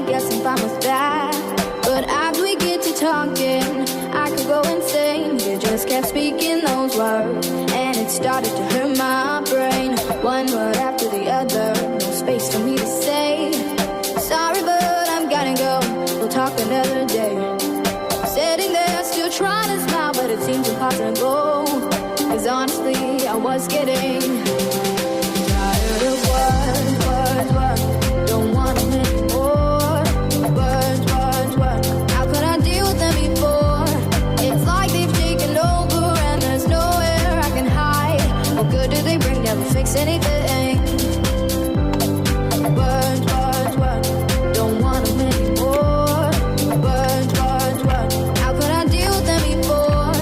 guess I'm fine with that. But after we get to talking, I could go insane. You just kept speaking those words, and it started to hurt my brain. One word after the other, no space for me to say. Sorry, but I'm gotta go. We'll talk another day. Sitting there, still trying to smile, but it seems impossible. Cause honestly, I was getting tired of words. Don't want them anymore. Words. How could I deal with them before? It's like they've taken over and there's nowhere I can hide. What good do they bring? Never fix anything. Words. Don't want them anymore. Words. How could I deal with them before?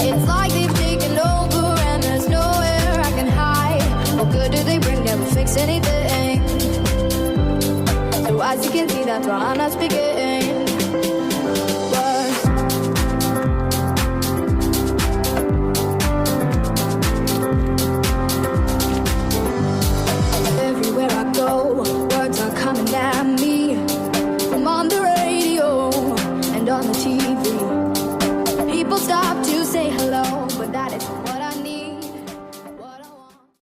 It's like they've taken over and there's nowhere I can hide. What good do they bring? Never fix anything. So as you can see, that's why I'm not speaking. Words. Everywhere I go, words are coming at me. From on the radio and on the TV.